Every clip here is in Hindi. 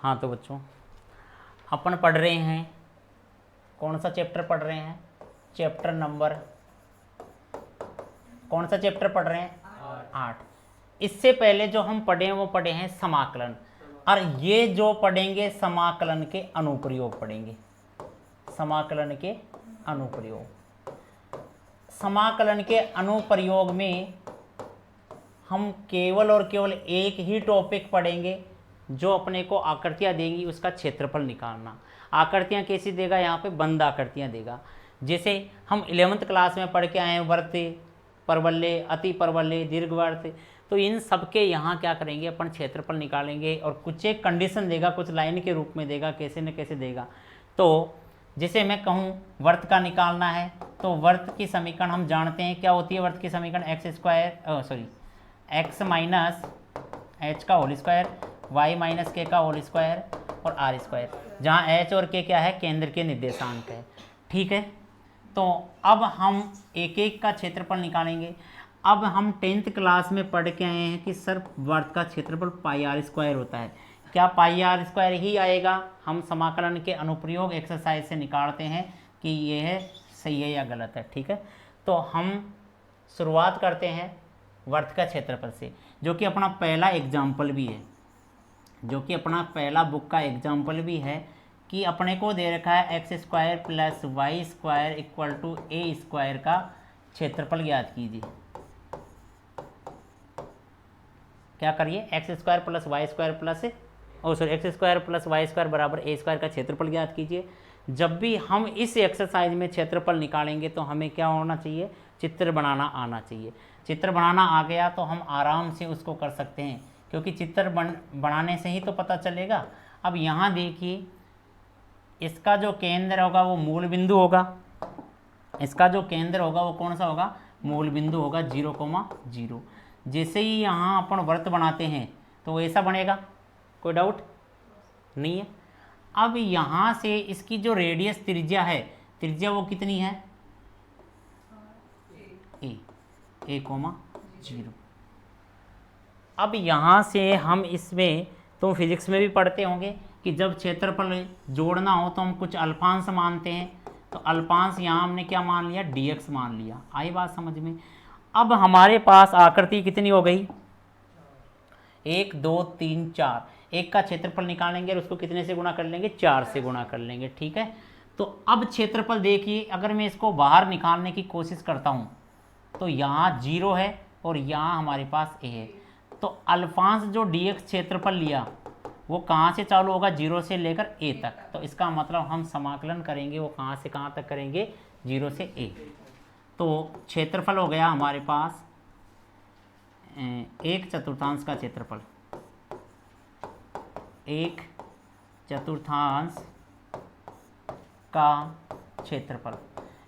हाँ तो बच्चों अपन पढ़ रहे हैं, कौन सा चैप्टर पढ़ रहे हैं? चैप्टर नंबर, कौन सा चैप्टर पढ़ रहे हैं? 8। इससे पहले जो हम पढ़े हैं वो पढ़े हैं समाकलन, और ये जो पढ़ेंगे समाकलन के अनुप्रयोग पढ़ेंगे। समाकलन के अनुप्रयोग, समाकलन के अनुप्रयोग में हम केवल और केवल एक ही टॉपिक पढ़ेंगे जो अपने को आकृतियाँ देंगी, उसका क्षेत्रफल निकालना। आकृतियाँ कैसी देगा? यहाँ पे बंद आकृतियाँ देगा। जैसे हम 11th क्लास में पढ़ के आए हैं वर्त, परवलय, अति परवलय, दीर्घवर्त, तो इन सब के यहाँ क्या करेंगे अपन? क्षेत्रफल निकालेंगे, और कुछ एक कंडीशन देगा, कुछ लाइन के रूप में देगा, कैसे न कैसे देगा। तो जैसे मैं कहूँ वर्त का निकालना है, तो वर्त की समीकरण हम जानते हैं क्या होती है। वर्त की समीकरण एक्स माइनस एच का होल स्क्वायर, वाई माइनस के का होल स्क्वायर और आर स्क्वायर, जहाँ एच और के क्या है? केंद्र के निर्देशांक है। ठीक है, तो अब हम एक एक का क्षेत्रफल निकालेंगे। अब हम 10th क्लास में पढ़ के आए हैं कि सर वर्त का क्षेत्रफल पाई आर स्क्वायर होता है। क्या पाई आर स्क्वायर ही आएगा? हम समाकलन के अनुप्रयोग एक्सरसाइज से निकालते हैं कि यह सही है या गलत है। ठीक है, तो हम शुरुआत करते हैं वर्त का क्षेत्रफल से, जो कि अपना पहला एग्जाम्पल भी है, जो कि अपना पहला बुक का एग्जाम्पल भी है, कि अपने को दे रखा है X square plus Y square equal to A square का क्षेत्रफल ज्ञात कीजिए। क्या करिए? X square plus Y square plus X square plus Y square बराबर ए स्क्वायर का क्षेत्रफल ज्ञात कीजिए। जब भी हम इस एक्सरसाइज में क्षेत्रफल निकालेंगे तो हमें क्या होना चाहिए? चित्र बनाना आना चाहिए। चित्र बनाना आ गया तो हम आराम से उसको कर सकते हैं, क्योंकि चित्र बनाने से ही तो पता चलेगा। अब यहाँ देखिए, इसका जो केंद्र होगा वो मूल बिंदु होगा। इसका जो केंद्र होगा वो कौन सा होगा? मूल बिंदु होगा 0,0। जैसे ही यहाँ अपन वृत्त बनाते हैं तो ऐसा बनेगा, कोई डाउट नहीं है। अब यहाँ से इसकी जो रेडियस त्रिज्या है, त्रिज्या वो कितनी है? a,0। अब यहाँ से हम इसमें, तो फिजिक्स में भी पढ़ते होंगे कि जब क्षेत्रफल जोड़ना हो तो हम कुछ अल्पांश मानते हैं। तो अल्पांश यहाँ हमने क्या मान लिया? dx मान लिया। आई बात समझ में? अब हमारे पास आकृति कितनी हो गई? 1 2 3 4। एक का क्षेत्रफल निकालेंगे और उसको कितने से गुणा कर लेंगे? 4 से गुणा कर लेंगे। ठीक है, तो अब क्षेत्रफल देखिए, अगर मैं इसको बाहर निकालने की कोशिश करता हूँ तो यहाँ 0 है और यहाँ हमारे पास a है। तो अल्फांश जो dx क्षेत्रफल लिया वो कहाँ से चालू होगा? 0 से लेकर a तक। तो इसका मतलब हम समाकलन करेंगे वो कहाँ से कहाँ तक करेंगे? 0 से a। तो क्षेत्रफल हो गया हमारे पास 1/4 का क्षेत्रफल। 1/4 का क्षेत्रफल,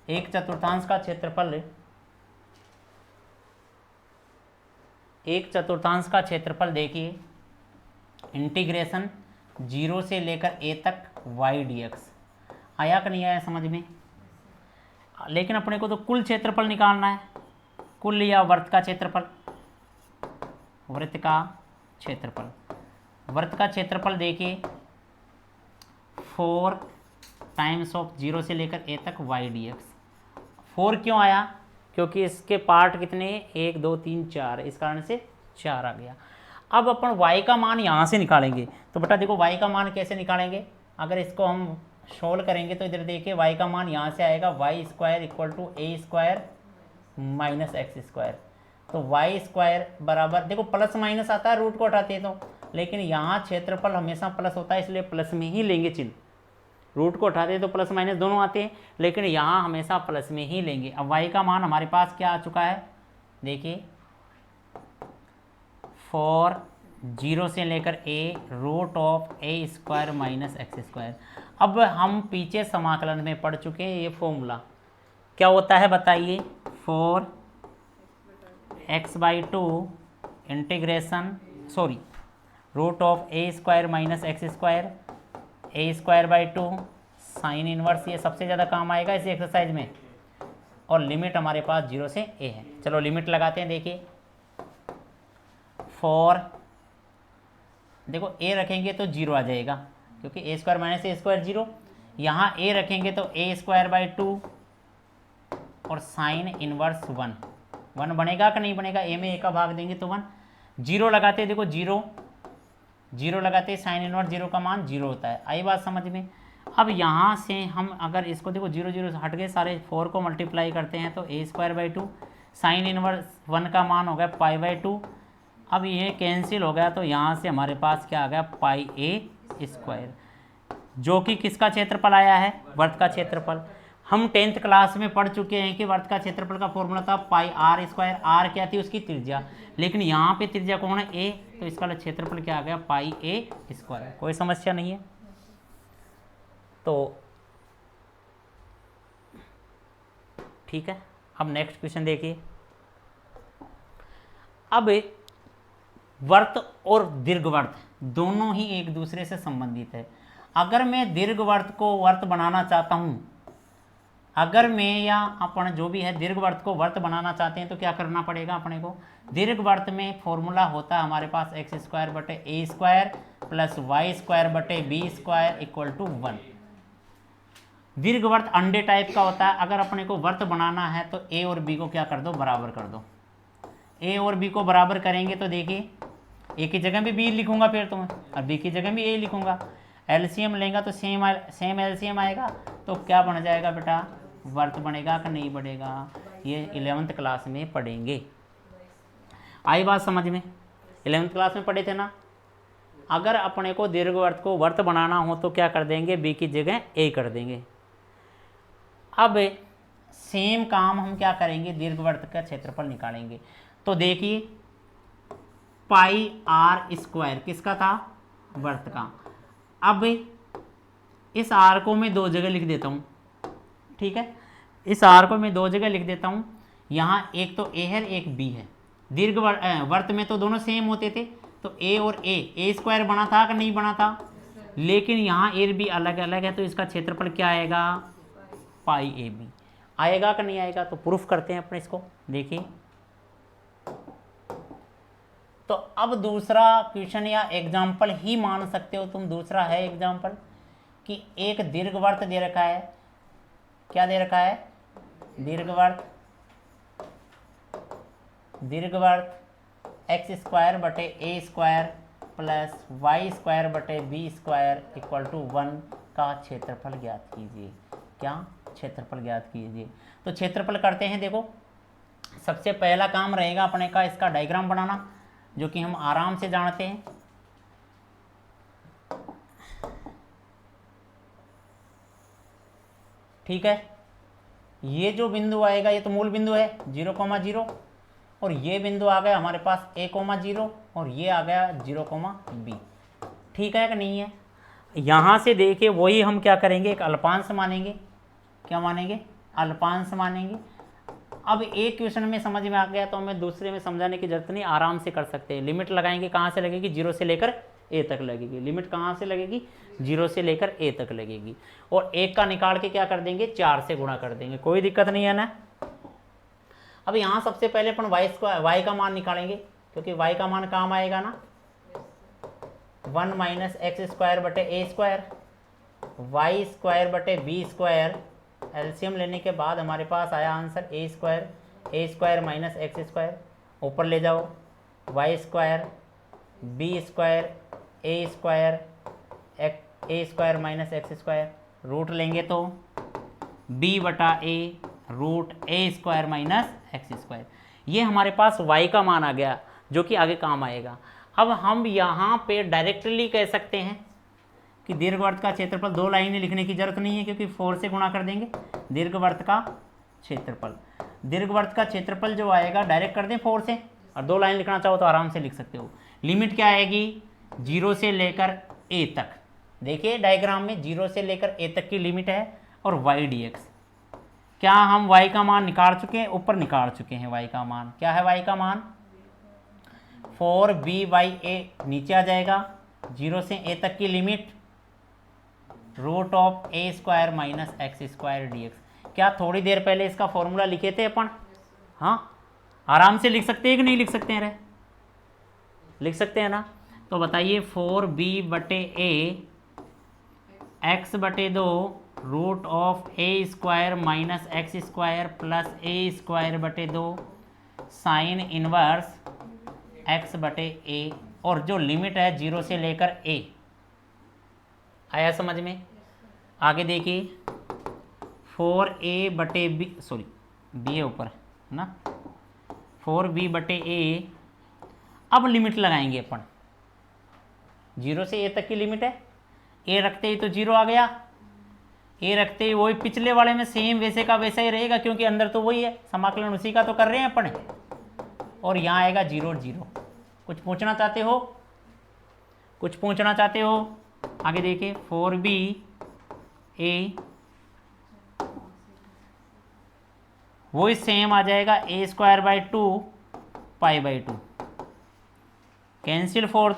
1/4 का क्षेत्रफल, 1/4 का क्षेत्रफल देखिए, इंटीग्रेशन 0 से लेकर a तक y dx। आया कि नहीं आया समझ में? लेकिन अपने को तो कुल क्षेत्रफल निकालना है, कुल लिया वर्त का क्षेत्रफल। वृत्त का क्षेत्रफल, वृत्त का क्षेत्रफल देखिए 4 टाइम्स ऑफ 0 से लेकर a तक y dx। 4 क्यों आया? क्योंकि इसके पार्ट कितने? 1 2 3 4, इस कारण से 4 आ गया। अब अपन y का मान यहाँ से निकालेंगे। तो बेटा देखो y का मान कैसे निकालेंगे? अगर इसको हम सोल्व करेंगे तो इधर देखिए y का मान यहाँ से आएगा Y square equal to A square minus x square. तो वाई स्क्वायर बराबर, देखो प्लस माइनस आता है रूट को हटाते हैं तो, लेकिन यहाँ क्षेत्रफल हमेशा प्लस होता है इसलिए प्लस में ही लेंगे चिन्ह। रूट को उठाते हैं तो प्लस माइनस दोनों आते हैं, लेकिन यहाँ हमेशा प्लस में ही लेंगे। अब y का मान हमारे पास क्या आ चुका है? देखिए 4 0 से लेकर a root of A square minus x square. अब हम पीछे समाकलन में पढ़ चुके हैं ये फॉर्मूला क्या होता है बताइए? 4x/2 integration root of A square minus x square a²/2 sine inverse, ये सबसे ज़्यादा काम आएगा इस एक्सरसाइज में। और लिमिट हमारे पास 0 से a है। चलो लिमिट लगाते हैं। देखिए 4 देखो a रखेंगे तो 0 आ जाएगा, क्योंकि a square minus a square 0। यहाँ a रखेंगे तो a स्क्वायर बाई 2 और साइन इनवर्स 1 बनेगा कि नहीं बनेगा, a में a का भाग देंगे तो 1। 0 लगाते देखो 0 लगाते साइन इनवर्स 0 का मान 0 होता है। आई बात समझ में। अब यहाँ से हम अगर इसको देखो 0 हट गए सारे, 4 को मल्टीप्लाई करते हैं तो a स्क्वायर बाई 2 साइन इनवर्स 1 का मान हो गया पाई बाई 2। अब ये कैंसिल हो गया तो यहाँ से हमारे पास क्या आ गया, पाई a स्क्वायर, जो कि किसका क्षेत्रफल आया है, वर्त का क्षेत्रफल। हम 10th क्लास में पढ़ चुके हैं कि वर्त का क्षेत्रफल का फॉर्मूला था पाई आर स्क्वायर। आर क्या थी, उसकी त्रिज्या, लेकिन यहाँ पे त्रिज्या कौन है, a, तो इसका क्षेत्रफल क्या आ गया, पाई a स्क्वायर। कोई समस्या नहीं है। तो ठीक है, अब नेक्स्ट क्वेश्चन देखिए। अब वर्त और दीर्घवर्त दोनों ही एक दूसरे से संबंधित है। अगर मैं दीर्घवर्त को वर्त बनाना चाहता हूं, अगर मैं या अपन जो भी है दीर्घवर्त को वर्त बनाना चाहते हैं तो क्या करना पड़ेगा अपने को। दीर्घवर्त में फॉर्मूला होता है हमारे पास एक्स स्क्वायर बटे a square plus Y square बटे बी स्क्वायर इक्वल टू 1। दीर्घवर्त अंडे टाइप का होता है। अगर अपने को वर्त बनाना है तो ए और बी को क्या कर दो, बराबर कर दो। ए और बी को बराबर करेंगे तो देखिए ए की जगह भी बी लिखूंगा फिर तो मैं, और बी की जगह भी ए लिखूंगा। एलसीएम लेंगे तो सेम एलसीएम आएगा, तो क्या बन जाएगा बेटा, वर्त बनेगा कि नहीं बनेगा। ये 11th क्लास में पढ़ेंगे। आई बात समझ में, 11th क्लास में पढ़े थे ना। अगर अपने को दीर्घवर्त को वर्त बनाना हो तो क्या कर देंगे, बी की जगह ए कर देंगे। अब सेम काम हम क्या करेंगे, दीर्घवर्त का क्षेत्रफल निकालेंगे। तो देखिए पाई आर स्क्वायर किसका था, वर्त का। अब इस आर को मैं 2 जगह लिख देता हूँ, ठीक है। इस आर को मैं 2 जगह लिख देता हूँ। यहाँ एक तो ए है, एक बी है। वर्त में तो दोनों सेम होते थे, तो ए और ए स्क्वायर बना था कि नहीं बना था, लेकिन यहाँ ए और बी अलग अलग है, तो इसका क्षेत्रफल क्या आएगा, पाई ए बी आएगा कि नहीं आएगा। तो प्रूफ करते हैं अपने इसको, देखिए। तो अब दूसरा क्वेश्चन या एग्जाम्पल ही मान सकते हो तुम, दूसरा है एग्जाम्पल कि एक दीर्घवर्त दे रखा है। क्या दे रखा है, दीर्घवर्त एक्स स्क्वायर बटे a square plus Y square बटे बी स्क्वायर इक्वल टू 1 का क्षेत्रफल ज्ञात कीजिए। क्या, क्षेत्रफल ज्ञात कीजिए। तो क्षेत्रफल करते हैं। देखो सबसे पहला काम रहेगा अपने का इसका डायग्राम बनाना, जो कि हम आराम से जानते हैं। ठीक है, ये जो बिंदु आएगा ये तो मूल बिंदु है 0,0, और ये बिंदु आ गया हमारे पास a,0 और ये आ गया 0,b। ठीक है कि नहीं है। यहाँ से देखिए वही हम क्या करेंगे, एक अल्पांश मानेंगे। क्या मानेंगे, अल्पांश मानेंगे। अब एक क्वेश्चन में समझ में आ गया तो हमें दूसरे में समझाने की जरूरत नहीं, आराम से कर सकते हैं। लिमिट लगाएंगे, कहाँ से लगेगी, 0 से लेकर a तक लगेगी। लिमिट कहाँ से लगेगी, 0 से लेकर a तक लगेगी। और 1 का निकाल के क्या कर देंगे, 4 से गुणा कर देंगे। कोई दिक्कत नहीं है ना। अब यहाँ सबसे पहले अपन y का मान निकालेंगे, क्योंकि y का मान काम आएगा ना, 1 माइनस एक्स स्क्वायर बटे ए स्क्वायर, वाई स्क्वायर बटे बी स्क्वायर। एलसीएम लेने के बाद हमारे पास आया answer a square minus x square. ऊपर ले जाओ, y square b square a square minus x square. Root लेंगे तो b बटा a root a square minus x square. ये हमारे पास y का मान आ गया, जो कि आगे काम आएगा। अब हम यहाँ पे डायरेक्टली कह सकते हैं कि दीर्घवर्त का क्षेत्रफल, 2 लाइनें लिखने की जरूरत नहीं है क्योंकि 4 से गुणा कर देंगे। दीर्घवर्त का क्षेत्रफल जो आएगा डायरेक्ट कर दें 4 से, और 2 लाइन लिखना चाहो तो आराम से लिख सकते हो। लिमिट क्या आएगी, 0 से लेकर a तक। देखिए डायग्राम में 0 से लेकर a तक की लिमिट है, और y dx। क्या हम y का मान निकाल चुके हैं, ऊपर निकाल चुके हैं y का मान। क्या है y का मान, 4b/a नीचे आ जाएगा। 0 से a तक की limit root of A square minus x square dx। क्या थोड़ी देर पहले इसका फॉर्मूला लिखे थे अपन, हाँ आराम से लिख सकते हैं कि नहीं लिख सकते हैं रे, लिख सकते हैं ना। तो बताइए 4b/a x/2 root of a² minus x² plus a²/2 sine inverse x/a, और जो लिमिट है 0 से लेकर a। आया समझ में? आगे देखिए 4a/b, सॉरी b है ऊपर है ना, 4b/a। अब लिमिट लगाएंगे अपन, 0 से a तक की लिमिट है, a रखते ही तो 0 आ गया, a रखते ही वही पिछले वाले में सेम वैसे का वैसा ही रहेगा, क्योंकि अंदर तो वही है, समाकलन उसी का तो कर रहे हैं अपन, और यहाँ आएगा 0 और 0। कुछ पूछना चाहते हो? कुछ पूछना चाहते हो? आगे देखिए 4b/a वही सेम आ जाएगा a²/2 π/2। कैंसिल 4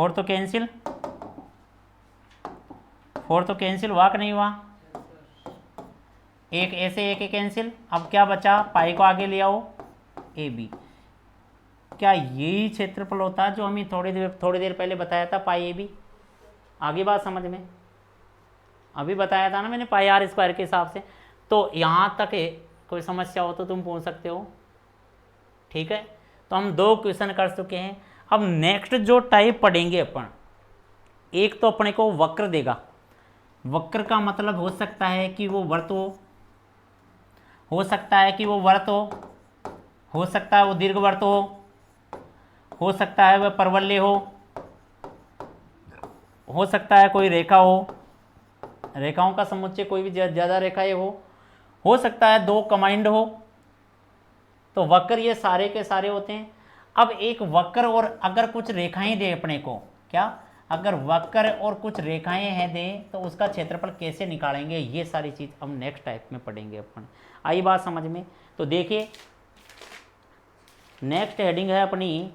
तो कैंसिल, 4 तो कैंसिल हुआ कि नहीं हुआ? एक ऐसे एक कैंसिल। अब क्या बचा? पाई को आगे ले आओ, AB। क्या यही क्षेत्रफल होता है जो हमें थोड़ी देर पहले बताया था, पाई AB? आगे बात समझ में? अभी बताया था ना मैंने, पाई r² के हिसाब से। तो यहाँ तक कोई समस्या हो तो तुम पूछ सकते हो, ठीक है? तो हम 2 क्वेश्चन कर चुके हैं। अब नेक्स्ट जो टाइप पढ़ेंगे अपन, एक तो अपने को वक्र देगा। वक्र का मतलब हो सकता है कि वो वर्त हो सकता है कि वो वर्त हो सकता है वो दीर्घवृत्त हो सकता है वह परवलय हो सकता है कोई रेखा हो, रेखाओं का समुच्चय कोई भी ज़्यादा रेखाएं हो सकता है 2 कमांड हो। तो वक्र ये सारे के सारे होते हैं। अब एक वक्र और अगर कुछ रेखाएं दे अपने को, क्या अगर वक्र और कुछ रेखाएं हैं दे तो उसका क्षेत्रफल कैसे निकालेंगे, ये सारी चीज़ हम नेक्स्ट टाइप में पढ़ेंगे अपन। आई बात समझ में? तो देखिए नेक्स्ट हेडिंग है अपनी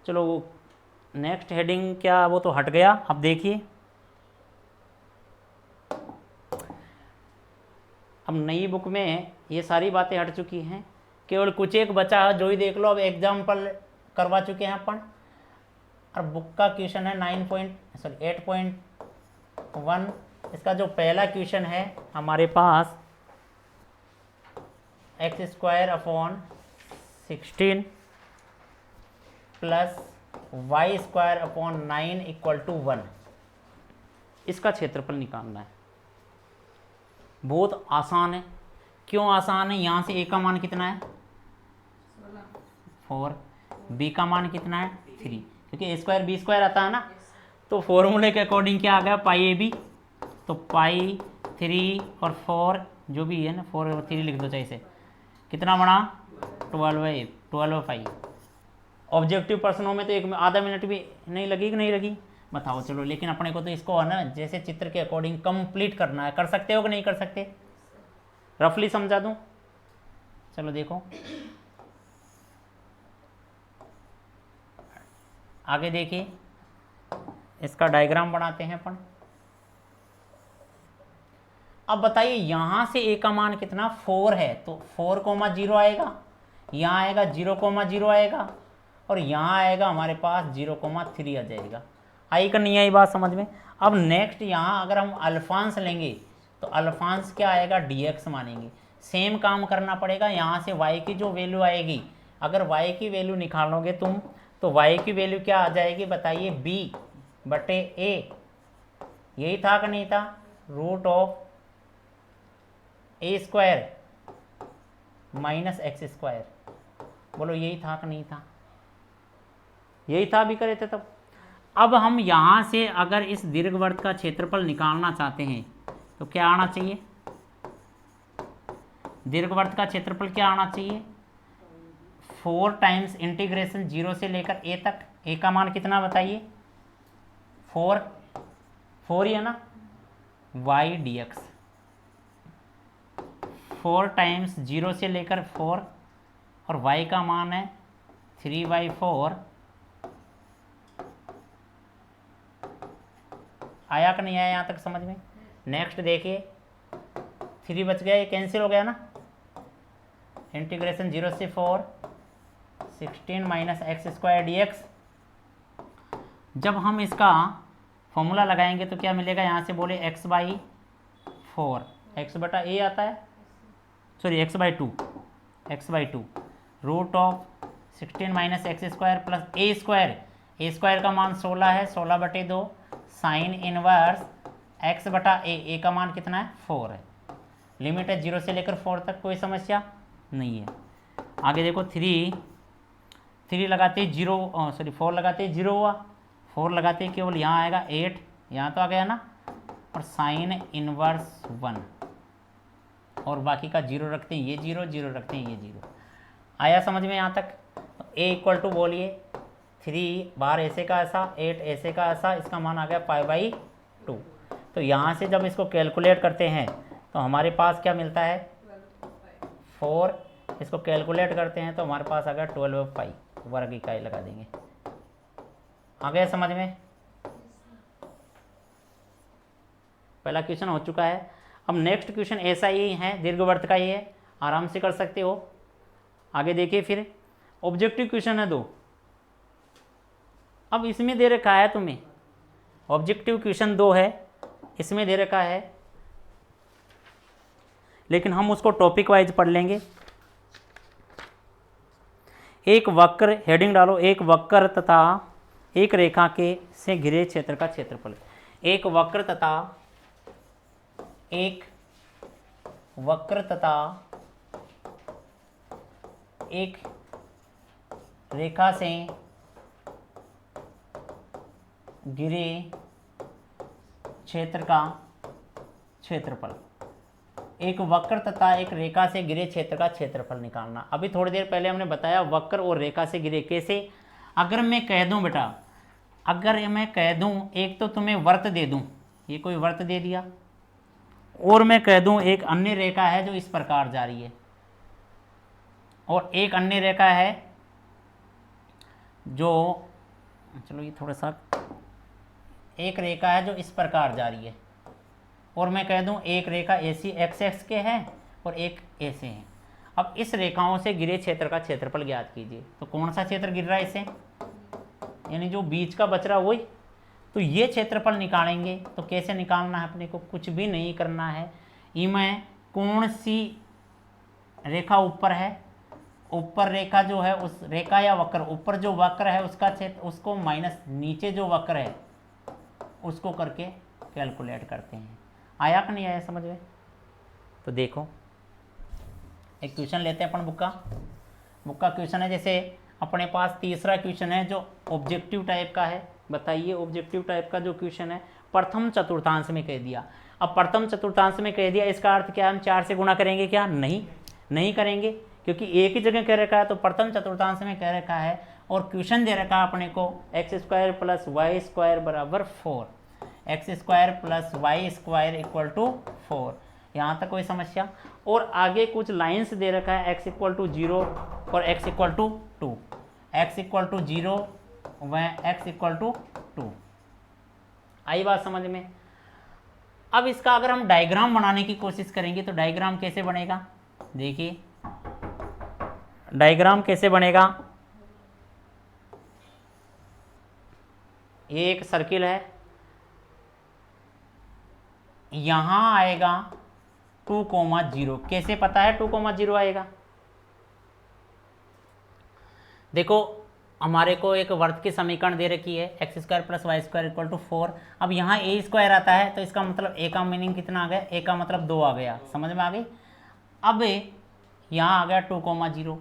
चलो वो नेक्स्ट हेडिंग क्या, वो तो हट गया। अब देखिए अब नई बुक में ये सारी बातें हट चुकी हैं, केवल कुछ एक बचा है, जो ही देख लो। अब एग्जाम्पल करवा चुके हैं अपन, और बुक का क्वेश्चन है 8.1। इसका जो पहला क्वेश्चन है हमारे पास x² / 16 प्लस y² / 9 = 1। इसका क्षेत्रफल निकालना है। बहुत आसान है। क्यों आसान है? यहाँ से a का मान कितना है? 4। b का मान कितना है? 3, क्योंकि a² b² आता है ना। तो फॉर्मूले के अकॉर्डिंग क्या आ गया? पाई AB। तो पाई 3 और 4 जो भी है ना, 4 और 3 लिख दो चाहे से। कितना बना? 12/5। ऑब्जेक्टिव प्रश्नों में तो एक आधा मिनट भी नहीं लगी कि नहीं लगी? बताओ चलो। लेकिन अपने को तो इसको है ना जैसे चित्र के अकॉर्डिंग कंप्लीट करना है। कर सकते हो कि नहीं कर सकते? रफली समझा दूं? चलो देखो आगे देखिए, इसका डायग्राम बनाते हैं अपन। अब बताइए यहाँ से a का मान कितना? 4 है, तो 4,0 आएगा, यहाँ आएगा 0,0 आएगा, और यहाँ आएगा हमारे पास 0,3 आ जाएगा। आई कि नहीं आई बात समझ में? अब नेक्स्ट यहाँ अगर हम अल्फांश लेंगे तो अल्फांश क्या आएगा? dx मानेंगे। सेम काम करना पड़ेगा। यहाँ से y की जो वैल्यू आएगी, अगर y की वैल्यू निकालोगे तुम, तो y की वैल्यू क्या आ जाएगी बताइए? b/a। यही था कि नहीं था? Root of a² minus x²। बोलो यही था कि नहीं था? यही था, भी करे थे तब। अब हम यहाँ से अगर इस दीर्घवृत्त का क्षेत्रफल निकालना चाहते हैं तो क्या आना चाहिए? दीर्घवृत्त का क्षेत्रफल क्या आना चाहिए? 4 टाइम्स इंटीग्रेशन 0 से लेकर a तक। a का मान कितना बताइए? 4 ही है ना, y dx। 4 टाइम्स 0 से लेकर 4, और y का मान है 3/4। आया कि नहीं आया यहाँ तक समझ में? नेक्स्ट देखिए 3 बच गया, ये कैंसिल हो गया ना। इंटीग्रेशन 0 से 4 16 minus x square D x. जब हम इसका फॉर्मूला लगाएंगे तो क्या मिलेगा, यहाँ से बोले x बाई 4, x बटा a आता है, sorry x by 2 root of 16 minus x square plus a square का मान 16 है, 16 बटे 2 साइन इनवर्स x बटा a का मान कितना है 4 है। लिमिट है 0 से लेकर 4 तक, कोई समस्या नहीं है। आगे देखो 3 लगाते 0, सॉरी 4 लगाते 0 हुआ, 4 लगाते केवल यहाँ आएगा 8, यहाँ तो आ गया ना, और साइन इनवर्स 1 और बाकी का 0 रखते हैं, ये 0 रखते हैं, ये 0 आया समझ में यहाँ तक। a इक्वल टू बोलिए 3 बार ऐसे का ऐसा, 8 ऐसे का ऐसा, इसका मान आ गया π/2। तो यहाँ से जब इसको कैलकुलेट करते हैं तो हमारे पास क्या मिलता है 4, इसको कैलकुलेट करते हैं तो हमारे पास आ गया 12 पाई, वर्ग इकाई लगा देंगे। आ गया समझ में। पहला क्वेश्चन हो चुका है। अब नेक्स्ट क्वेश्चन ऐसा ही है, दीर्घवृत्त का ही है, आराम से कर सकते हो। आगे देखिए फिर ऑब्जेक्टिव क्वेश्चन है 2। अब इसमें दे रखा है तुम्हें ऑब्जेक्टिव क्वेश्चन 2 है, इसमें दे रखा है, लेकिन हम उसको टॉपिक वाइज पढ़ लेंगे। एक वक्र, हेडिंग डालो, एक वक्र तथा एक रेखा के से घिरे क्षेत्र का क्षेत्रफल। एक वक्र तथा एक रेखा से घिरे क्षेत्र का क्षेत्रफल। एक वक्र तथा एक रेखा से घिरे क्षेत्र का क्षेत्रफल निकालना। अभी थोड़ी देर पहले हमने बताया वक्र और रेखा से घिरे कैसे। अगर मैं कह दूं बेटा, अगर मैं कह दूं एक तो तुम्हें वर्त दे दूं, ये कोई वर्त दे दिया, और मैं कह दूं एक अन्य रेखा है जो इस प्रकार जा रही है, और एक अन्य रेखा है जो, चलो ये थोड़ा सा, एक रेखा है जो इस प्रकार जा रही है, और मैं कह दूं एक रेखा ऐसी एक्स एक्स के है और एक ऐसे है। अब इस रेखाओं से घिरे क्षेत्र का क्षेत्रफल ज्ञात कीजिए। तो कौन सा क्षेत्र गिर रहा है इससे, यानी जो बीच का बच रहा वही, तो ये क्षेत्रफल निकालेंगे। तो कैसे निकालना है, अपने को कुछ भी नहीं करना है। इनमें कौन सी रेखा ऊपर है, ऊपर रेखा जो है उस रेखा या वक्र, ऊपर जो वक्र है उसका क्षेत्र, उसको माइनस नीचे जो वक्र है उसको करके कैलकुलेट करते हैं। आया कि नहीं आया समझ में। तो देखो एक क्वेश्चन लेते हैं अपन बुक का क्वेश्चन है, जैसे अपने पास तीसरा क्वेश्चन है जो ऑब्जेक्टिव टाइप का है। बताइए ऑब्जेक्टिव टाइप का जो क्वेश्चन है प्रथम चतुर्थांश में कह दिया। अब प्रथम चतुर्थांश में कह दिया, इसका अर्थ क्या, हम 4 से गुणा करेंगे क्या, नहीं करेंगे, क्योंकि एक ही जगह कह रखा है। तो प्रथम चतुर्थांश में कह रखा है और क्वेश्चन दे रखा है अपने को X square plus Y square बराबर 4, X square plus Y square equal to 4। यहाँ तक कोई समस्या। और आगे कुछ लाइन्स दे रखा है x इक्वल टू 0 और x equal to 2, x equal to 0 व x इक्वल टू 2। आई बात समझ में। अब इसका अगर हम डायग्राम बनाने की कोशिश करेंगे तो डायग्राम कैसे बनेगा, देखिए डायग्राम कैसे बनेगा। एक सर्किल है, यहां आएगा 2,0। कैसे पता है 2,0 आएगा, देखो हमारे को एक वर्त की समीकरण दे रखी है X square plus Y square equal to 4। अब यहाँ ए स्क्वायर आता है तो इसका मतलब ए का मीनिंग कितना आ गया, ए का मतलब 2 आ गया, समझ में आ गई। अब यहाँ आ गया 2,0।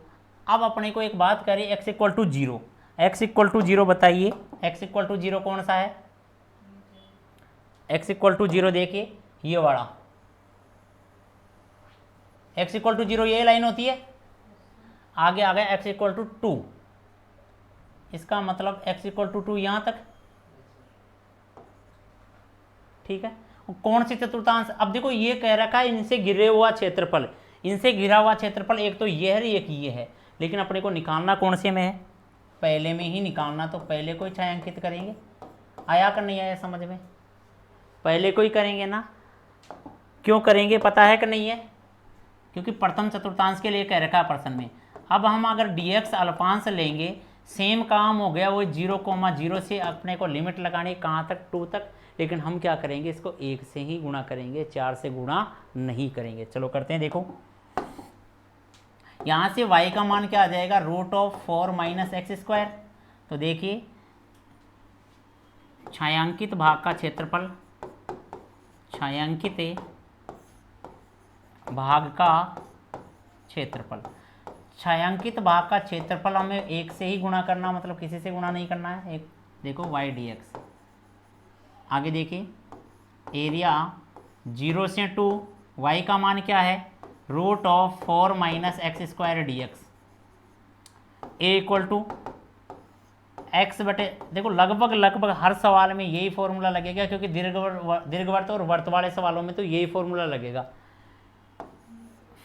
अब अपने को एक बात करें X equal to 0, X equal to 0 बताइए, एक्स इक्वल टू 0 कौन सा है, एक्स इक्वल टू 0 देखिए ये वाला एक्स इक्वल टू 0 ये लाइन होती है। आगे आ गया एक्स इक्वल टू 2, इसका मतलब x इक्वल टू 2 यहाँ तक, ठीक है। कौन सी चतुर्थांश, अब देखो ये कह रखा है इनसे घिरे हुआ क्षेत्रफल, इनसे घिरा हुआ क्षेत्रफल एक तो ये है एक ये है, लेकिन अपने को निकालना कौन से में है, पहले में ही निकालना। तो पहले को ही छायांकित करेंगे। आया कर नहीं आया समझ में, पहले को ही करेंगे ना, क्यों करेंगे पता है कि नहीं है? क्योंकि प्रथम चतुर्थांश के लिए कह रखा है प्रश्न में। अब हम अगर dx अल्पांश लेंगे, सेम काम हो गया, वो 0,0 से अपने को लिमिट लगानी कहाँ तक, 2 तक। लेकिन हम क्या करेंगे, इसको 1 से ही गुणा करेंगे, 4 से गुणा नहीं करेंगे। चलो करते हैं। देखो यहाँ से y का मान क्या आ जाएगा, √4 - x²। तो देखिए छायांकित भाग का क्षेत्रफल, छायांकित भाग का क्षेत्रफल, छायांकित भाग का क्षेत्रफल हमें 1 से ही गुणा करना, मतलब किसी से गुणा नहीं करना है। एक देखो y dx। आगे देखिए एरिया 0 से 2, y का मान क्या है, √4 - x² dx a = x बटे, देखो लगभग हर सवाल में यही फॉर्मूला लगेगा, क्योंकि दीर्घवृत्त और वर्त वाले सवालों में तो यही फॉर्मूला लगेगा।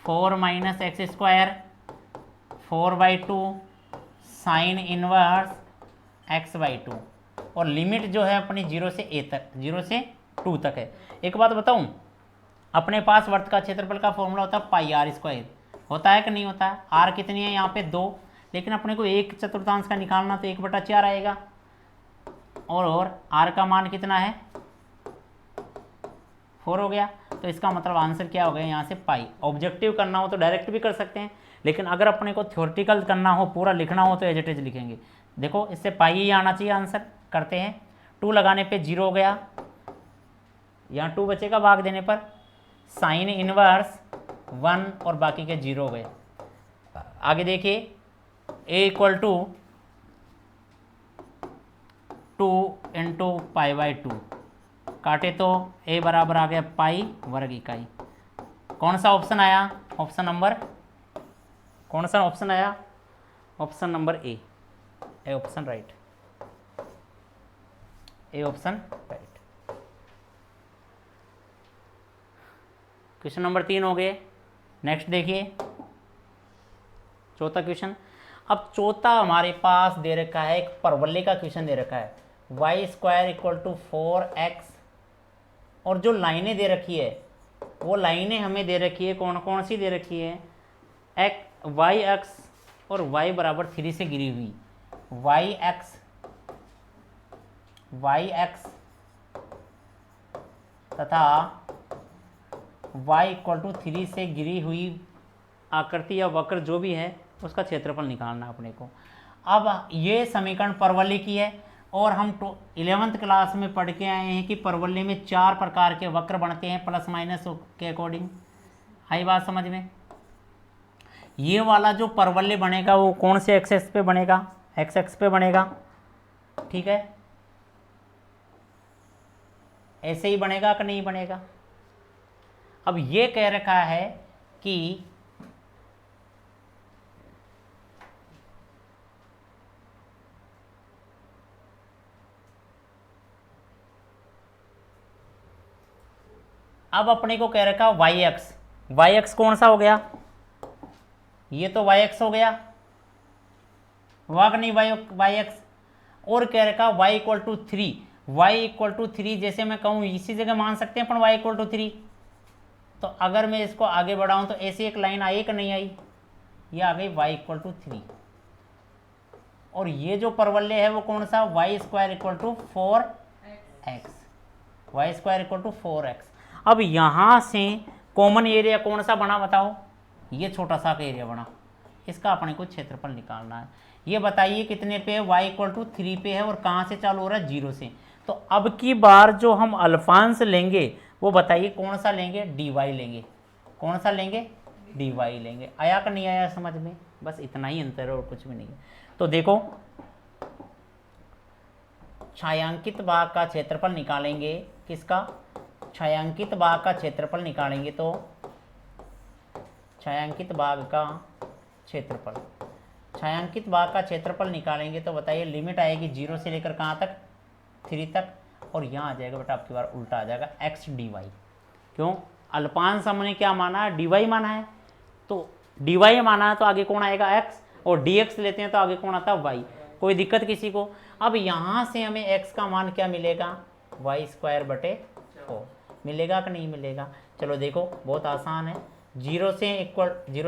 4 - x², 4/2 साइन इनवर्स x/2, और लिमिट जो है अपनी 0 से a तक, 0 से 2 तक है। एक बात बताऊं, अपने पास वर्त का क्षेत्रफल का फॉर्मूला होता है πr², होता है कि नहीं होता है? r कितनी है यहाँ पे 2, लेकिन अपने को 1/4 का निकालना, तो 1/4 आएगा। और r का मान कितना है, 4 हो गया। तो इसका मतलब आंसर क्या हो गया यहाँ से पाई। ऑब्जेक्टिव करना हो तो डायरेक्ट भी कर सकते हैं, लेकिन अगर अपने को थ्योरेटिकल करना हो, पूरा लिखना हो, तो एज इट इज लिखेंगे। देखो इससे पाई ही आना चाहिए आंसर। करते हैं, 2 लगाने पे 0 हो गया, यहाँ 2 बचेगा भाग देने पर, साइन इनवर्स 1 और बाकी के 0 हो गए। आगे देखिए a = 2 × π/2, काटे तो a बराबर आ गया पाई वर्ग इकाई। कौन सा ऑप्शन आया, ऑप्शन नंबर, कौन सा ऑप्शन आया, option number A option right, A option right. Question number 3 हो गए। नेक्स्ट देखिए चौथा क्वेश्चन। अब चौथा हमारे पास दे रखा है, एक परवलय का क्वेश्चन दे रखा है, y² = 4x, और जो लाइनें दे रखी है वो लाइनें हमें दे रखी है, कौन कौन सी दे रखी है, y अक्ष और y = 3 से गिरी हुई, y अक्ष तथा y = 3 से गिरी हुई आकृति या वक्र जो भी है उसका क्षेत्रफल निकालना अपने को। अब ये समीकरण परवलय की है, और हम 11th क्लास में पढ़ के आए हैं कि परवलय में 4 प्रकार के वक्र बनते हैं प्लस माइनस के अकॉर्डिंग। आई बात समझ में? ये वाला जो परवलय बनेगा वो कौन से एक्सेस पे बनेगा, एक्स एक्स पे बनेगा, ठीक है? ऐसे ही बनेगा कि नहीं बनेगा? अब ये कह रखा है कि अब अपने को कह रखा y अक्ष कौन सा हो गया, ये तो y अक्ष हो गया, वाक नहीं y अक्ष, और कह रखा y = 3, y = 3, जैसे मैं कहूँ इसी जगह मान सकते हैं अपन y = 3। तो अगर मैं इसको आगे बढ़ाऊं तो ऐसी एक लाइन आई कि नहीं आई, ये आ गई y = 3, और ये जो परवलय है वो कौन सा, y² = 4x। अब यहाँ से कॉमन एरिया कौन सा बना बताओ, ये छोटा सा का एरिया बना, इसका अपने को क्षेत्रफल निकालना है। ये बताइए कितने पे, y = 3 पे है, और कहाँ से चालू हो रहा है, 0 से। तो अब की बार जो हम अल्फांश लेंगे वो बताइए कौन सा लेंगे, dy लेंगे। कौन सा लेंगे, dy लेंगे। आया कि नहीं आया समझ में? बस इतना ही अंतर है और कुछ भी नहीं है। तो देखो छायांकित भाग का क्षेत्रफल निकालेंगे, किसका, छायांकित भाग का क्षेत्रफल निकालेंगे, तो छायांकित भाग का क्षेत्रफल, छायांकित भाग का क्षेत्रफल निकालेंगे तो बताइए लिमिट आएगी 0 से लेकर कहाँ तक, 3 तक, और यहाँ आ जाएगा बेटा आपकी बार उल्टा आ जाएगा x dy। क्यों, अल्पांश हमने क्या माना है, dy माना है, तो dy माना है तो आगे कौन आएगा x, और dx लेते हैं तो आगे कौन आता है y। कोई दिक्कत किसी को? अब यहाँ से हमें x का मान क्या मिलेगा, y² / 4 मिलेगा कि नहीं मिलेगा? चलो देखो बहुत आसान है, 0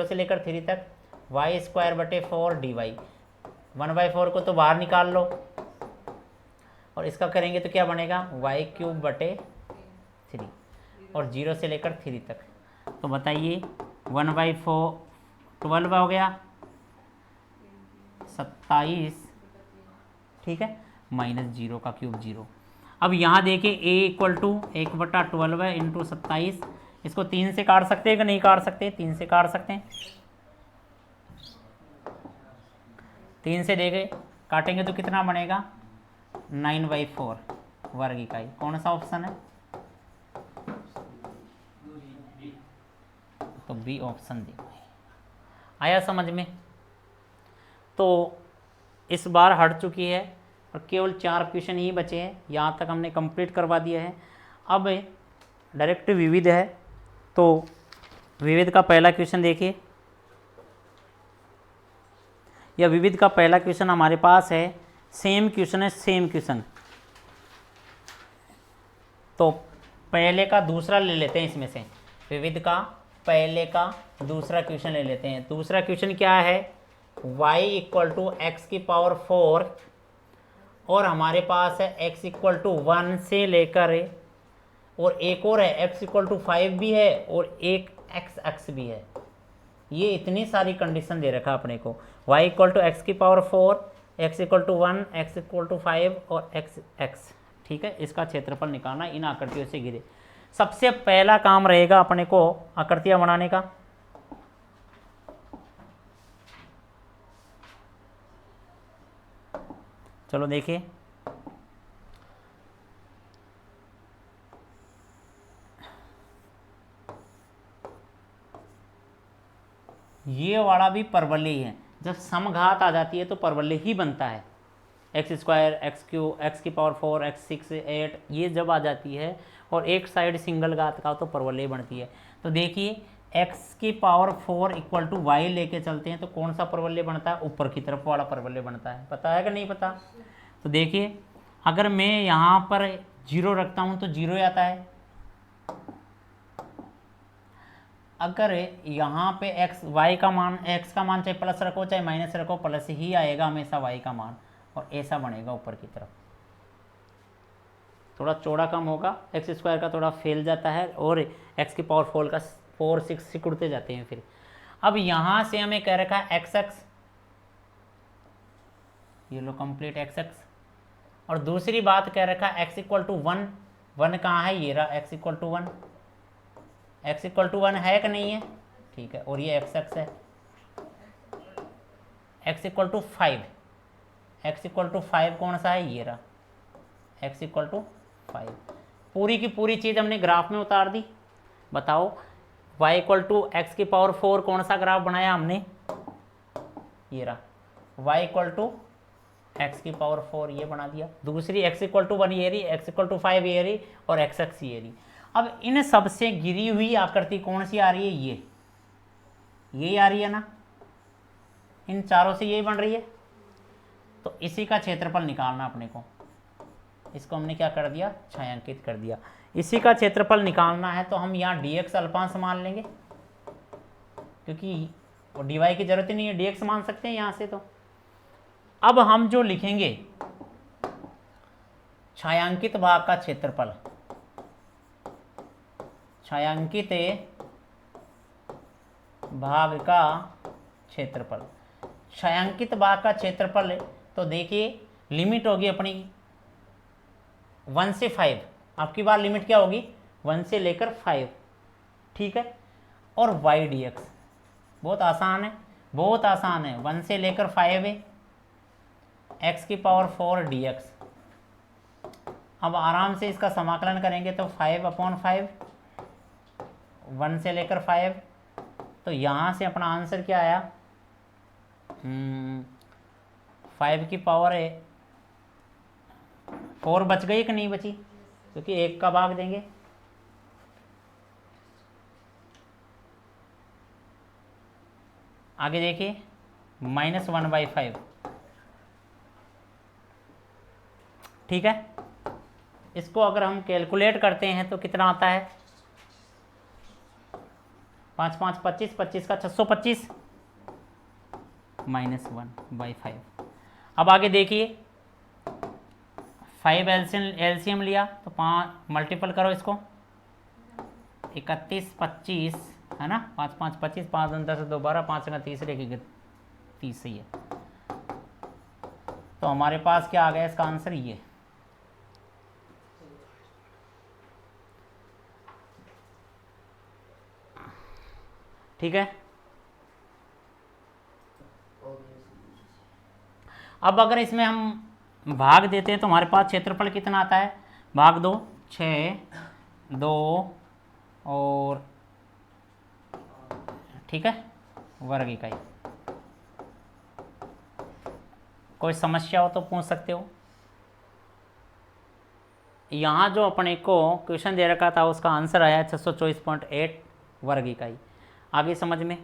से लेकर 3 तक y²/4 dy, 1/4 को तो बाहर निकाल लो और इसका करेंगे तो क्या बनेगा y³/3 और 0 से लेकर 3 तक। तो बताइए 1/4 12 हो गया, 27, ठीक है, -0 का क्यूब 0। अब यहाँ देखिए a = 1/12 इंटू 27, इसको 3 से काट सकते हैं कि नहीं काट सकते? 3 से काट सकते हैं। 3 से देखे काटेंगे तो कितना बनेगा 9/4 वर्ग इकाई। कौन सा ऑप्शन है? तो बी ऑप्शन देखो। आया समझ में? तो इस बार हट चुकी है और केवल 4 क्वेश्चन ही बचे हैं, यहाँ तक हमने कंप्लीट करवा दिया है। अब डायरेक्ट विविध है, तो विविध का पहला क्वेश्चन देखिए। यह विविध का पहला क्वेश्चन हमारे पास है, सेम क्वेश्चन है, सेम क्वेश्चन। तो पहले का दूसरा ले लेते हैं, इसमें से विविध का पहले का दूसरा क्वेश्चन ले लेते हैं। दूसरा क्वेश्चन क्या है, y = x⁴ और हमारे पास है x = 1 से लेकर, और एक और है x = 5 भी है और एक x भी है। ये इतनी सारी कंडीशन दे रखा अपने को, y = x⁴, x = 1, x = 5 और x। ठीक है, इसका क्षेत्रफल निकालना इन आकृतियों से घिरे। सबसे पहला काम रहेगा अपने को आकृतियां बनाने का। चलो देखिए, ये वाला भी परवलय है। जब समघात आ जाती है तो परवलय ही बनता है। x², x³ x⁴ x6 8 ये जब आ जाती है और एक साइड सिंगल घात का तो परवलय बनती है। तो देखिए x⁴ = y लेके चलते हैं तो कौन सा परवलय बनता है? ऊपर की तरफ वाला परवलय बनता है। पता है कि नहीं पता? तो देखिए अगर मैं यहाँ पर 0 रखता हूँ तो 0 आता है। अगर यहाँ पे y का मान, x का मान चाहे प्लस रखो चाहे माइनस रखो, प्लस ही आएगा हमेशा y का मान, और ऐसा बनेगा ऊपर की तरफ। थोड़ा चौड़ा कम होगा, x² का थोड़ा फैल जाता है और x⁴ का 4 6 सिकुड़ते जाते हैं। फिर अब यहाँ से हमें कह रखा है x, ये लो कंप्लीट x, और दूसरी बात कह रखा है x = 1। 1 कहाँ है? ये रहा x = 1। x = 1 है कि नहीं है? ठीक है, और ये x है। x = 5, x = 5 कौन सा है? ये रहा x = 5। पूरी की पूरी चीज़ हमने ग्राफ में उतार दी। बताओ y = x⁴ कौन सा ग्राफ बनाया हमने? ये रहा y = x⁴ ये बना दिया। दूसरी x = 1 ये रही, x = 5 ये रही, और x ये रही। अब इन सबसे गिरी हुई आकृति कौन सी आ रही है? ये आ रही है ना, इन चारों से यही बन रही है। तो इसी का क्षेत्रफल निकालना अपने को। इसको हमने क्या कर दिया? छायांकित कर दिया। इसी का क्षेत्रफल निकालना है तो हम यहाँ dx अल्पांश मान लेंगे, क्योंकि dy की जरूरत ही नहीं है, dx मान सकते हैं यहाँ से। तो अब हम जो लिखेंगे छायांकित भाग का क्षेत्रफल, छायांकित भाग का क्षेत्रफल, छायांकित भाग का क्षेत्रफल। तो देखिए लिमिट होगी अपनी 1 से 5। आपकी बार लिमिट क्या होगी? 1 से लेकर 5। ठीक है, और y dx बहुत आसान है, बहुत आसान है। 1 से लेकर 5 है, x⁴ dx। अब आराम से इसका समाकलन करेंगे तो 5/5, 1 से लेकर 5। तो यहाँ से अपना आंसर क्या आया? 5 की पावर है 4 बच गई कि नहीं बची? क्योंकि 1 का भाग देंगे। आगे देखिए -1/5। ठीक है, इसको अगर हम कैलकुलेट करते हैं तो कितना आता है? 5 5 25, 25 का 625 -1/5। अब आगे देखिए 5 एलसीएम लिया तो 5 मल्टीपल करो इसको, 31 25 है ना, 5 5 25, 5 2 10 2 12, 5 का 30 रहेगी 30 ही है। तो हमारे पास क्या आ गया इसका आंसर ये। ठीक है। अब अगर इसमें हम भाग देते हैं तो हमारे पास क्षेत्रफल कितना आता है, भाग 2 6 2 और ठीक है वर्ग इकाई। कोई समस्या हो तो पूछ सकते हो। यहाँ जो अपने को क्वेश्चन दे रखा था उसका आंसर आया है 624.8 वर्ग इकाई। आगे समझ में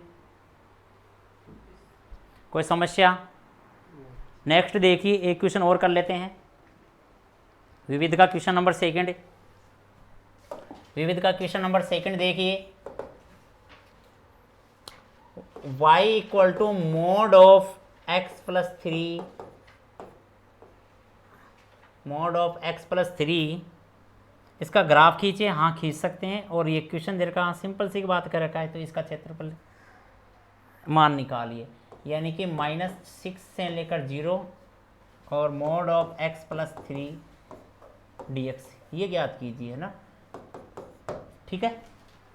कोई समस्या? नेक्स्ट देखिए एक क्वेश्चन और कर लेते हैं, विविध का क्वेश्चन नंबर सेकंड। विविध का क्वेश्चन नंबर सेकंड देखिए, y equal to mod of x plus 3, mod of x plus 3, इसका ग्राफ खींचे। हाँ खींच सकते हैं। और ये क्वेश्चन दे रखा, सिंपल सी बात कर रखा है, तो इसका क्षेत्रफल मान निकालिए, यानी कि -6 से लेकर 0 और mode of x plus 3 dx, ये ज्ञात कीजिए ना। ठीक है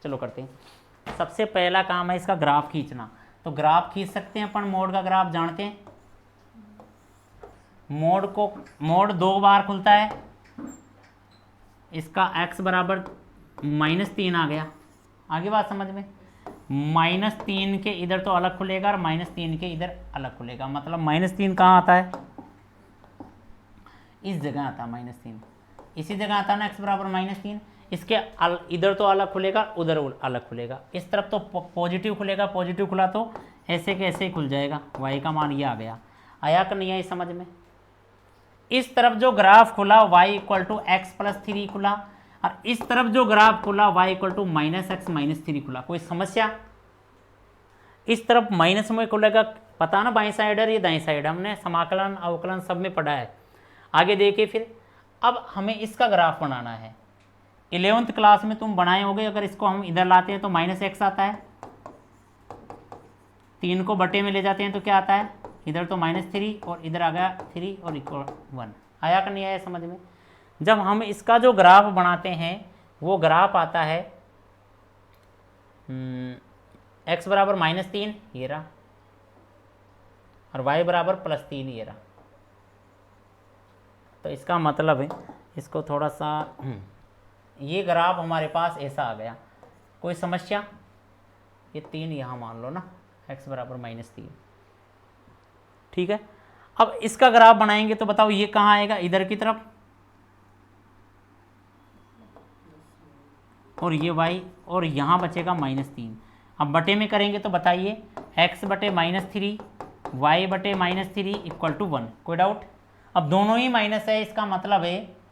चलो करते हैं। सबसे पहला काम है इसका ग्राफ खींचना, तो ग्राफ खींच सकते हैं अपन। मोड का ग्राफ जानते हैं, मोड 2 बार खुलता है, इसका x बराबर -3 आ गया। आगे बात समझ में, -3 के इधर तो अलग खुलेगा और -3 के इधर अलग खुलेगा, मतलब -3 कहाँ आता है, इस जगह आता है -3, इसी जगह आता है ना x बराबर -3। इसके इधर तो अलग खुलेगा, उधर अलग खुलेगा। इस तरफ तो पॉजिटिव खुलेगा, पॉजिटिव खुला तो ऐसे के ऐसे ही खुल जाएगा। y का मान ये आ गया। आया कि नहीं आई समझ में? इस तरफ जो ग्राफ खुला y equal to X plus 3 खुला, और इस तरफ जो ग्राफ खुला y इक्वल टू -x -3 खुला। कोई समस्या? इस तरफ माइनस में खुलेगा, पता ना बाएं साइड और ये दाएं साइड, हमने समाकलन अवकलन सब में पढ़ा है। आगे देखिए फिर, अब हमें इसका ग्राफ बनाना है। 11th क्लास में तुम बनाए होगे। अगर इसको हम इधर लाते हैं तो -x आता है, 3 को बटे में ले जाते हैं तो क्या आता है, इधर तो -3 और इधर आ गया 3 और इक्वल 1। आया कि नहीं आया समझ में? जब हम इसका जो ग्राफ बनाते हैं वो ग्राफ आता है x बराबर -3 ये रहा, और y बराबर +3 ये रहा। तो इसका मतलब है इसको थोड़ा सा ये ग्राफ हमारे पास ऐसा आ गया। कोई समस्या? ये 3 यहाँ मान लो ना, x बराबर -3। ठीक है, अब इसका ग्राफ बनाएंगे तो बताओ ये कहाँ आएगा, इधर की तरफ, और ये y, और यहाँ बचेगा -3। अब बटे में करेंगे तो बताइए x बटे -3 y बटे -3 इक्वल टू 1। कोई डाउट? अब दोनों ही माइनस है, इसका मतलब है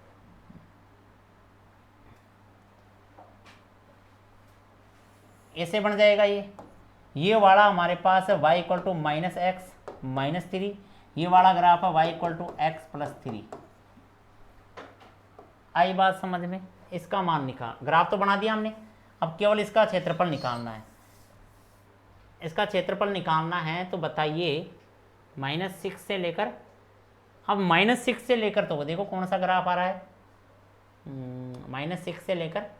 ऐसे बन जाएगा। ये वाला हमारे पास है y इक्वल टू -x -3, ये वाला ग्राफ है y equal to x plus 3। आई बात समझ में? इसका मान निकाल, ग्राफ तो बना दिया हमने, अब केवल इसका क्षेत्रफल निकालना है। इसका क्षेत्रफल निकालना है तो बताइए -6 से लेकर, अब -6 से लेकर तो देखो कौन सा ग्राफ आ रहा है, -6 से लेकर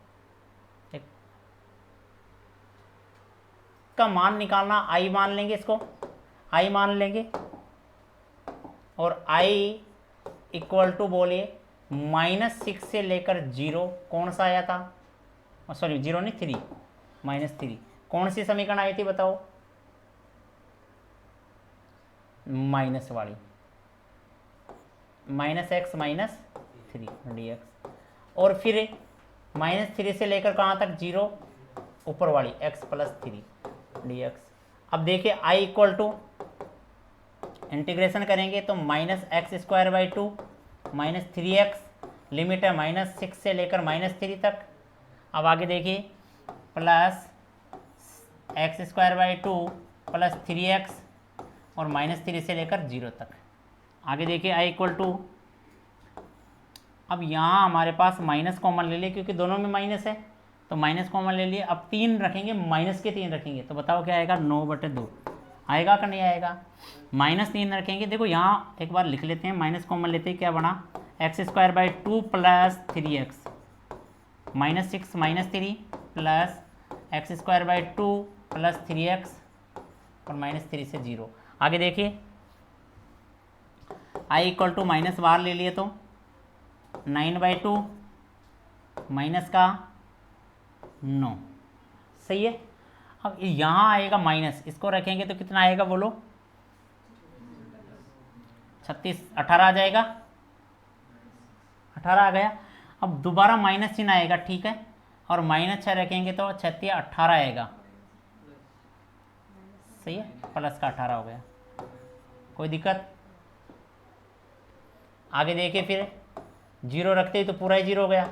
का मान निकालना। i मान लेंगे, इसको i मान लेंगे, और i इक्वल टू बोलिए -6 से लेकर 0, कौन सा आया था, सॉरी 0 नहीं 3, -3। कौन सी समीकरण आई थी बताओ, माइनस वाली, -x -3 dx, और फिर -3 से लेकर कहाँ तक 0, ऊपर वाली x प्लस 3 dx। अब देखिए i इक्वल टू इंटीग्रेशन करेंगे तो -x²/2 -3x, लिमिट है -6 से लेकर -3 तक। अब आगे देखिए plus X square by 2 plus 3x और -3 से लेकर 0 तक। आगे देखिए i इक्वल टू, अब यहाँ हमारे पास माइनस कॉमन ले लिए क्योंकि दोनों में माइनस है, तो माइनस कॉमन ले लिए। अब 3 रखेंगे, माइनस के 3 रखेंगे तो बताओ क्या आएगा, 9/2 आएगा कि नहीं आएगा। -3 रखेंगे, देखो यहाँ एक बार लिख लेते हैं, माइनस कॉमन लेते हैं, क्या बना, x square by 2 plus 3x -6 -3 plus X square by 2 plus 3x और -3 से 0। आगे देखिए i इक्वल टू माइनस बाहर ले लिए तो 9/2 माइनस का 9, सही है। अब यहाँ आएगा माइनस, इसको रखेंगे तो कितना आएगा बोलो, 36 18 आ जाएगा, 18 आ गया। अब दोबारा माइनस चिन्ह आएगा, ठीक है, और -6 रखेंगे तो 36 18 आएगा, सही है, प्लस का 18 हो गया, कोई दिक्कत। आगे देखिए फिर 0 रखते ही तो पूरा ही 0 हो गया।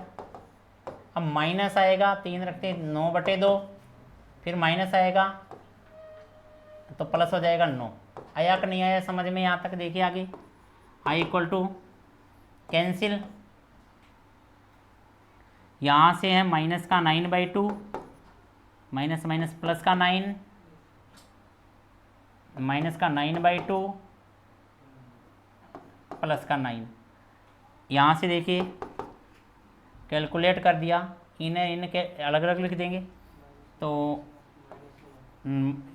अब माइनस आएगा, 3 रखते 9/2, फिर माइनस आएगा तो प्लस हो जाएगा 9। आया कि नहीं आया समझ में, यहाँ तक देखिए। आगे i इक्वल टू कैंसिल, यहाँ से है माइनस का 9/2 माइनस माइनस प्लस का 9 माइनस का 9/2 प्लस का 9। यहाँ से देखिए कैलकुलेट कर दिया, इनके अलग अलग लिख देंगे तो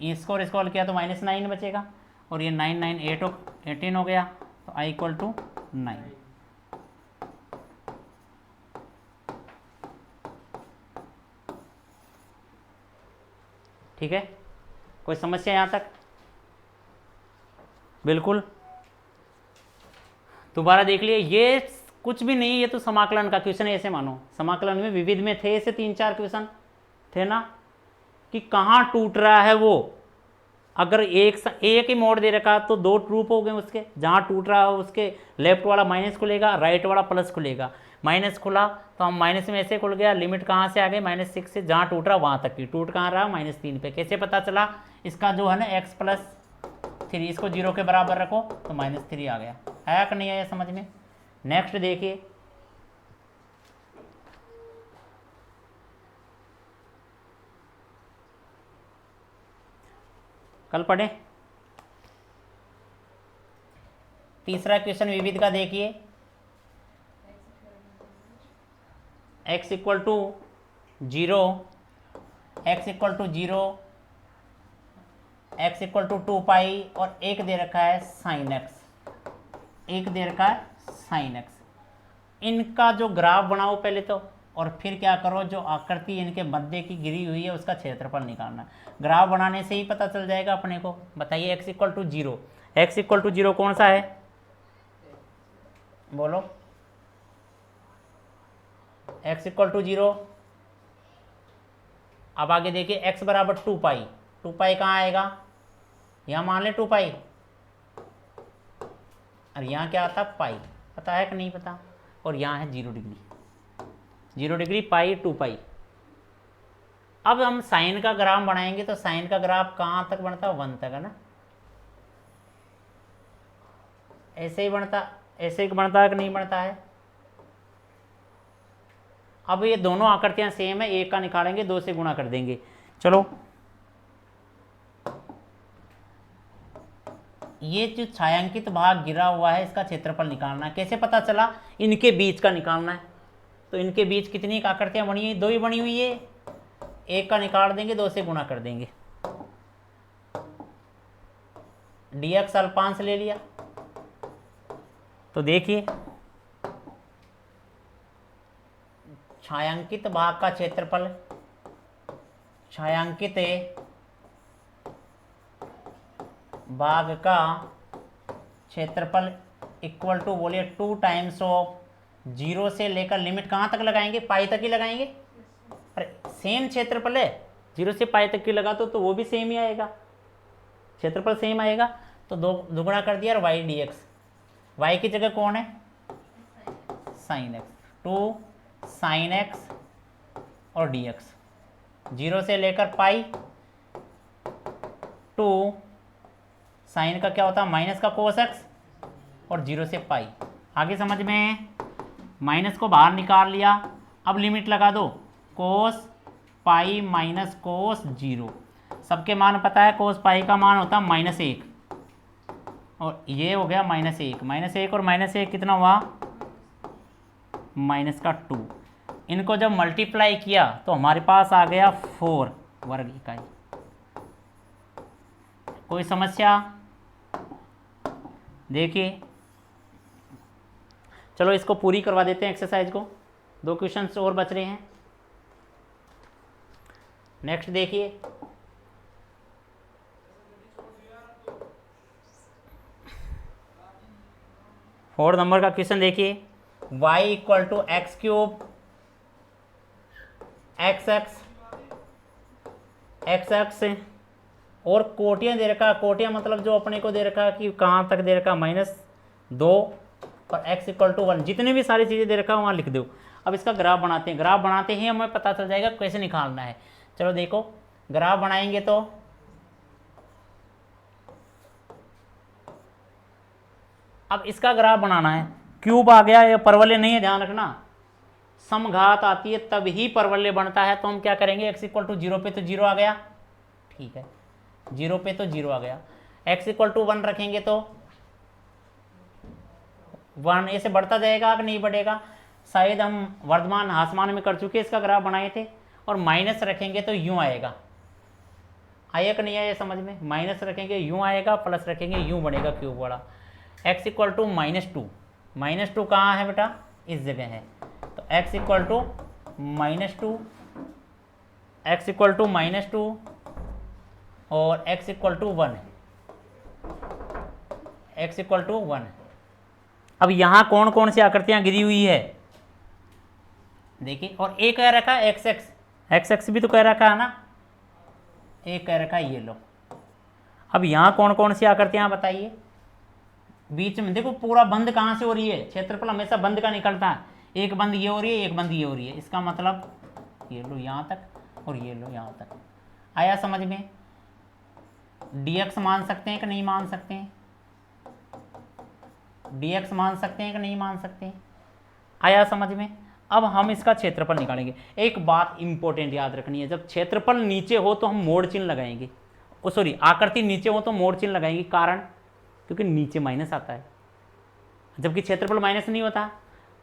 इसको और इसको हल किया तो -9 बचेगा, और ये 9 9 18 हो गया, तो i इक्वल टू 9। ठीक है, कोई समस्या यहाँ तक, बिल्कुल। दोबारा देख लिए, ये कुछ भी नहीं, ये तो समाकलन का क्वेश्चन है, ऐसे मानो समाकलन में विविध में थे ऐसे 3-4 क्वेश्चन थे ना, कि कहाँ टूट रहा है वो। अगर एक ही मोड दे रखा तो 2 ट्रूप हो गए उसके, जहाँ टूट रहा हो उसके लेफ्ट वाला माइनस खुलेगा, राइट वाला प्लस खुलेगा। माइनस खुला तो हम माइनस में ऐसे खुल गया, लिमिट कहाँ से आ गई, -6 से, जहाँ टूट रहा वहाँ तक की, टूट कहाँ रहा, -3 पे। कैसे पता चला, इसका जो है ना x + 3, इसको 0 के बराबर रखो तो -3 आ गया। आया कि नहीं आया समझ में। नेक्स्ट देखिए, कल पढ़े तीसरा क्वेश्चन विविध का देखिए, x equal to 0 x equal to 0 x equal to 2π और एक दे रखा है sin x, एक दे रखा है sin x। इनका जो ग्राफ बनाओ पहले तो, और फिर क्या करो, जो आकृति इनके मध्य की गिरी हुई है उसका क्षेत्रफल निकालना। ग्राफ बनाने से ही पता चल जाएगा अपने को। बताइए x equal to 0, x equal to 0 कौन सा है, बोलो, x इक्वल टू 0। अब आगे देखिए x बराबर 2π, 2π कहाँ आएगा, यहाँ मान ले 2π, और यहाँ क्या आता है, पाई, पता है कि नहीं पता, और यहाँ है 0 डिग्री, 0 डिग्री पाई 2π। अब हम साइन का ग्राफ बनाएंगे तो साइन का ग्राफ कहाँ तक बनता है, 1 तक, है ना, ऐसे ही बनता, ऐसे ही बनता है कि नहीं बनता है। अब ये दोनों आकृतियां सेम है, एक का निकालेंगे 2 से गुणा कर देंगे। चलो, ये जो छायांकित भाग गिरा हुआ है इसका क्षेत्रफल निकालना है। कैसे पता चला, इनके बीच का निकालना है। तो इनके बीच कितनी आकृतियां बनी हुई, 2 ही बनी हुई है, एक का निकाल देंगे, 2 से गुणा कर देंगे। dx अल्पांश ले लिया, तो देखिए छायांकित भाग का क्षेत्रफल, छायांकित भाग का क्षेत्रफल इक्वल टू, बोलिए 2 टाइम्स ऑफ 0 से लेकर लिमिट कहाँ तक लगाएंगे, पाई तक ही लगाएंगे। अरे सेम क्षेत्रफल है, 0 से पाई तक की लगा तो वो भी सेम ही आएगा, क्षेत्रफल सेम आएगा। तो 2 दुगुना कर दिया, और y dx, y की जगह कौन है, sin x, 2 sin x और dx, 0 से लेकर पाई टू साइन का क्या होता है माइनस का कोस एक्स और 0 से पाई। आगे समझ में, माइनस को बाहर निकाल लिया, अब लिमिट लगा दो कोस पाई माइनस कोस 0। सबके मान पता है, कोस पाई का मान होता है -1 और ये हो गया -1, -1 और -1 कितना हुआ माइनस का 2। इनको जब मल्टीप्लाई किया तो हमारे पास आ गया 4 वर्ग इकाई। कोई समस्या? देखिए चलो इसको पूरी करवा देते हैं एक्सरसाइज को, 2 क्वेश्चंस और बच रहे हैं। नेक्स्ट देखिए, फोर्थ नंबर का क्वेश्चन देखिए, y equal to X cube X और कोटियाँ दे रखा, कोटियाँ मतलब जो अपने को दे रखा कि कहाँ तक दे रखा -2 और x इक्वल टू 1, जितने भी सारी चीज़ें दे रखा वहाँ लिख दो। अब इसका ग्राफ बनाते हैं, ग्राफ बनाते ही हमें पता चल जाएगा कैसे निकालना है। चलो देखो ग्राफ बनाएंगे तो अब इसका ग्राफ बनाना है, क्यूब आ गया, ये परवलय नहीं है, ध्यान रखना, समघात आती है तब ही परवलय बनता है। तो हम क्या करेंगे, x इक्वल टू 0 पे तो 0 आ गया, ठीक है 0 पे तो 0 आ गया, x इक्वल टू 1 रखेंगे तो 1 ऐसे बढ़ता जाएगा कि नहीं बढ़ेगा। शायद हम वर्धमान ह्रासमान में कर चुके, इसका ग्राफ बनाए थे। और माइनस रखेंगे तो यूँ आएगा, आया कि नहीं आया समझ में, माइनस रखेंगे यूँ आएगा, प्लस रखेंगे यूँ बनेगा क्यूब वाला। x इक्वल टू -2, -2 कहाँ है बेटा, इस जगह है, तो x equal to -2, x equal to -2 और x equal to 1, x equal to 1। अब यहाँ कौन कौन सी आकृतियाँ गिरी हुई है देखिए, और एक कह रखा है एक्स एक्स भी तो कह रखा है ना, एक कह रखा है ये लो। अब यहाँ कौन कौन सी आकृतियाँ बताइए, बीच में देखो पूरा बंद कहाँ से हो रही है, क्षेत्रफल हमेशा बंद का निकलता है, एक बंद ये हो रही है, एक बंद ये हो रही है, इसका मतलब ये लो यहाँ तक और ये लो यहाँ तक। आया समझ में, dx मान सकते हैं कि नहीं मान सकते हैं, dx मान सकते हैं कि नहीं मान सकते हैं, आया समझ में। अब हम इसका क्षेत्रफल निकालेंगे। एक बात इंपॉर्टेंट याद रखनी है, जब क्षेत्रफल नीचे हो तो हम मोड़ चिन्ह लगाएंगे, सॉरी आकृति नीचे हो तो मोड़ चिन्ह लगाएंगे, कारण क्योंकि नीचे माइनस आता है, जबकि क्षेत्रफल माइनस नहीं होता।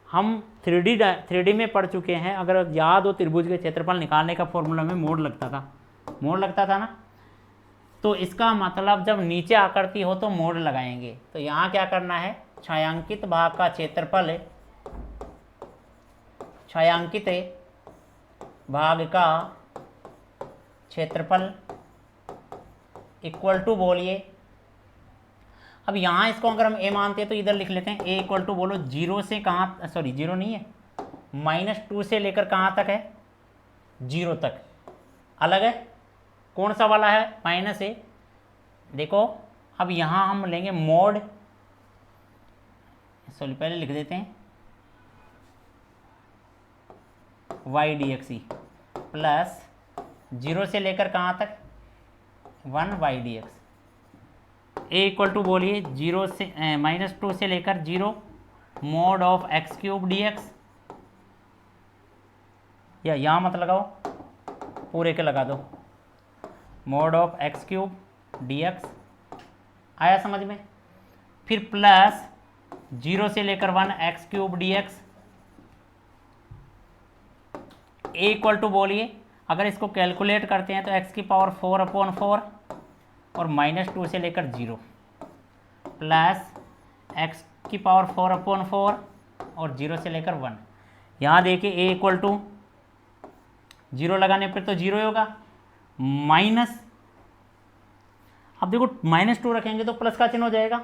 हम 3D में पढ़ चुके हैं, अगर याद हो त्रिभुज के क्षेत्रफल निकालने का फॉर्मूला में मोड़ लगता था ना, तो इसका मतलब जब नीचे आकृति हो तो मोड़ लगाएंगे। तो यहाँ क्या करना है, छायांकित भाग का क्षेत्रफल, छायांकित भाग का क्षेत्रफल इक्वल टू बोलिए, अब यहाँ इसको अगर हम a मानते हैं तो इधर लिख लेते हैं, a इक्वल टू बोलो 0 से कहाँ, सॉरी 0 नहीं है, -2 से लेकर कहाँ तक है, 0 तक। अलग है, कौन सा वाला है, -a। देखो अब यहाँ हम लेंगे मोड, सॉरी पहले लिख देते हैं y dx प्लस 0 से लेकर कहाँ तक 1 y dx, a equal to बोलिए 0 से -2 से लेकर 0 mod of X cube dx, या यहाँ मत लगाओ पूरे के लगा दो, mod of X cube dx। आया समझ में, फिर प्लस 0 से लेकर 1 X cube dx, a equal to बोलिए, अगर इसको कैलकुलेट करते हैं तो x की पावर 4/4 और -2 से लेकर 0 प्लस x की पावर 4/4 और 0 से लेकर 1। यहाँ देखिए a इक्वल टू 0 लगाने पर तो 0 होगा, माइनस, अब देखो -2 रखेंगे तो प्लस का चिन्ह हो जाएगा,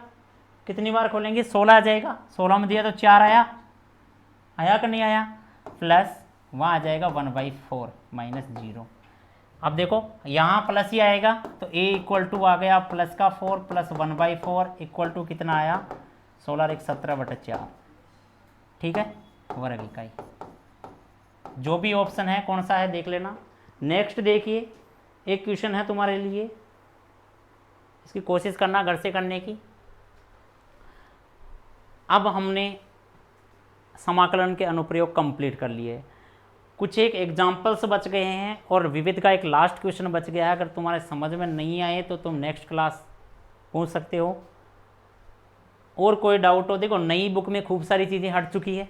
कितनी बार खोलेंगे 16 आ जाएगा, 16 में दिया तो 4 आया, आया कि नहीं आया, प्लस वहाँ आ जाएगा 1/4 -0। अब देखो यहाँ प्लस ही आएगा तो a इक्वल टू आ गया प्लस का 4 प्लस 1/4 इक्वल टू कितना आया 16 और 1 17/4, ठीक है, वर्ग इकाई। जो भी ऑप्शन है कौन सा है देख लेना। नेक्स्ट देखिए, एक क्वेश्चन है तुम्हारे लिए, इसकी कोशिश करना घर से करने की। अब हमने समाकलन के अनुप्रयोग कंप्लीट कर लिए, कुछ एक एग्जाम्पल्स बच गए हैं और विविध का एक लास्ट क्वेश्चन बच गया है। अगर तुम्हारे समझ में नहीं आए तो तुम नेक्स्ट क्लास पूछ सकते हो। और कोई डाउट हो, देखो नई बुक में खूब सारी चीज़ें हट चुकी है।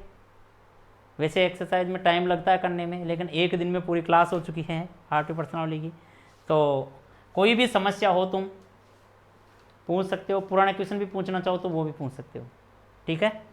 वैसे एक्सरसाइज में टाइम लगता है करने में, लेकिन एक दिन में पूरी क्लास हो चुकी है आठवीं पर्सनालिटी की। तो कोई भी समस्या हो तुम पूछ सकते हो, पुराने क्वेश्चन भी पूछना चाहो तो वो भी पूछ सकते हो। ठीक है।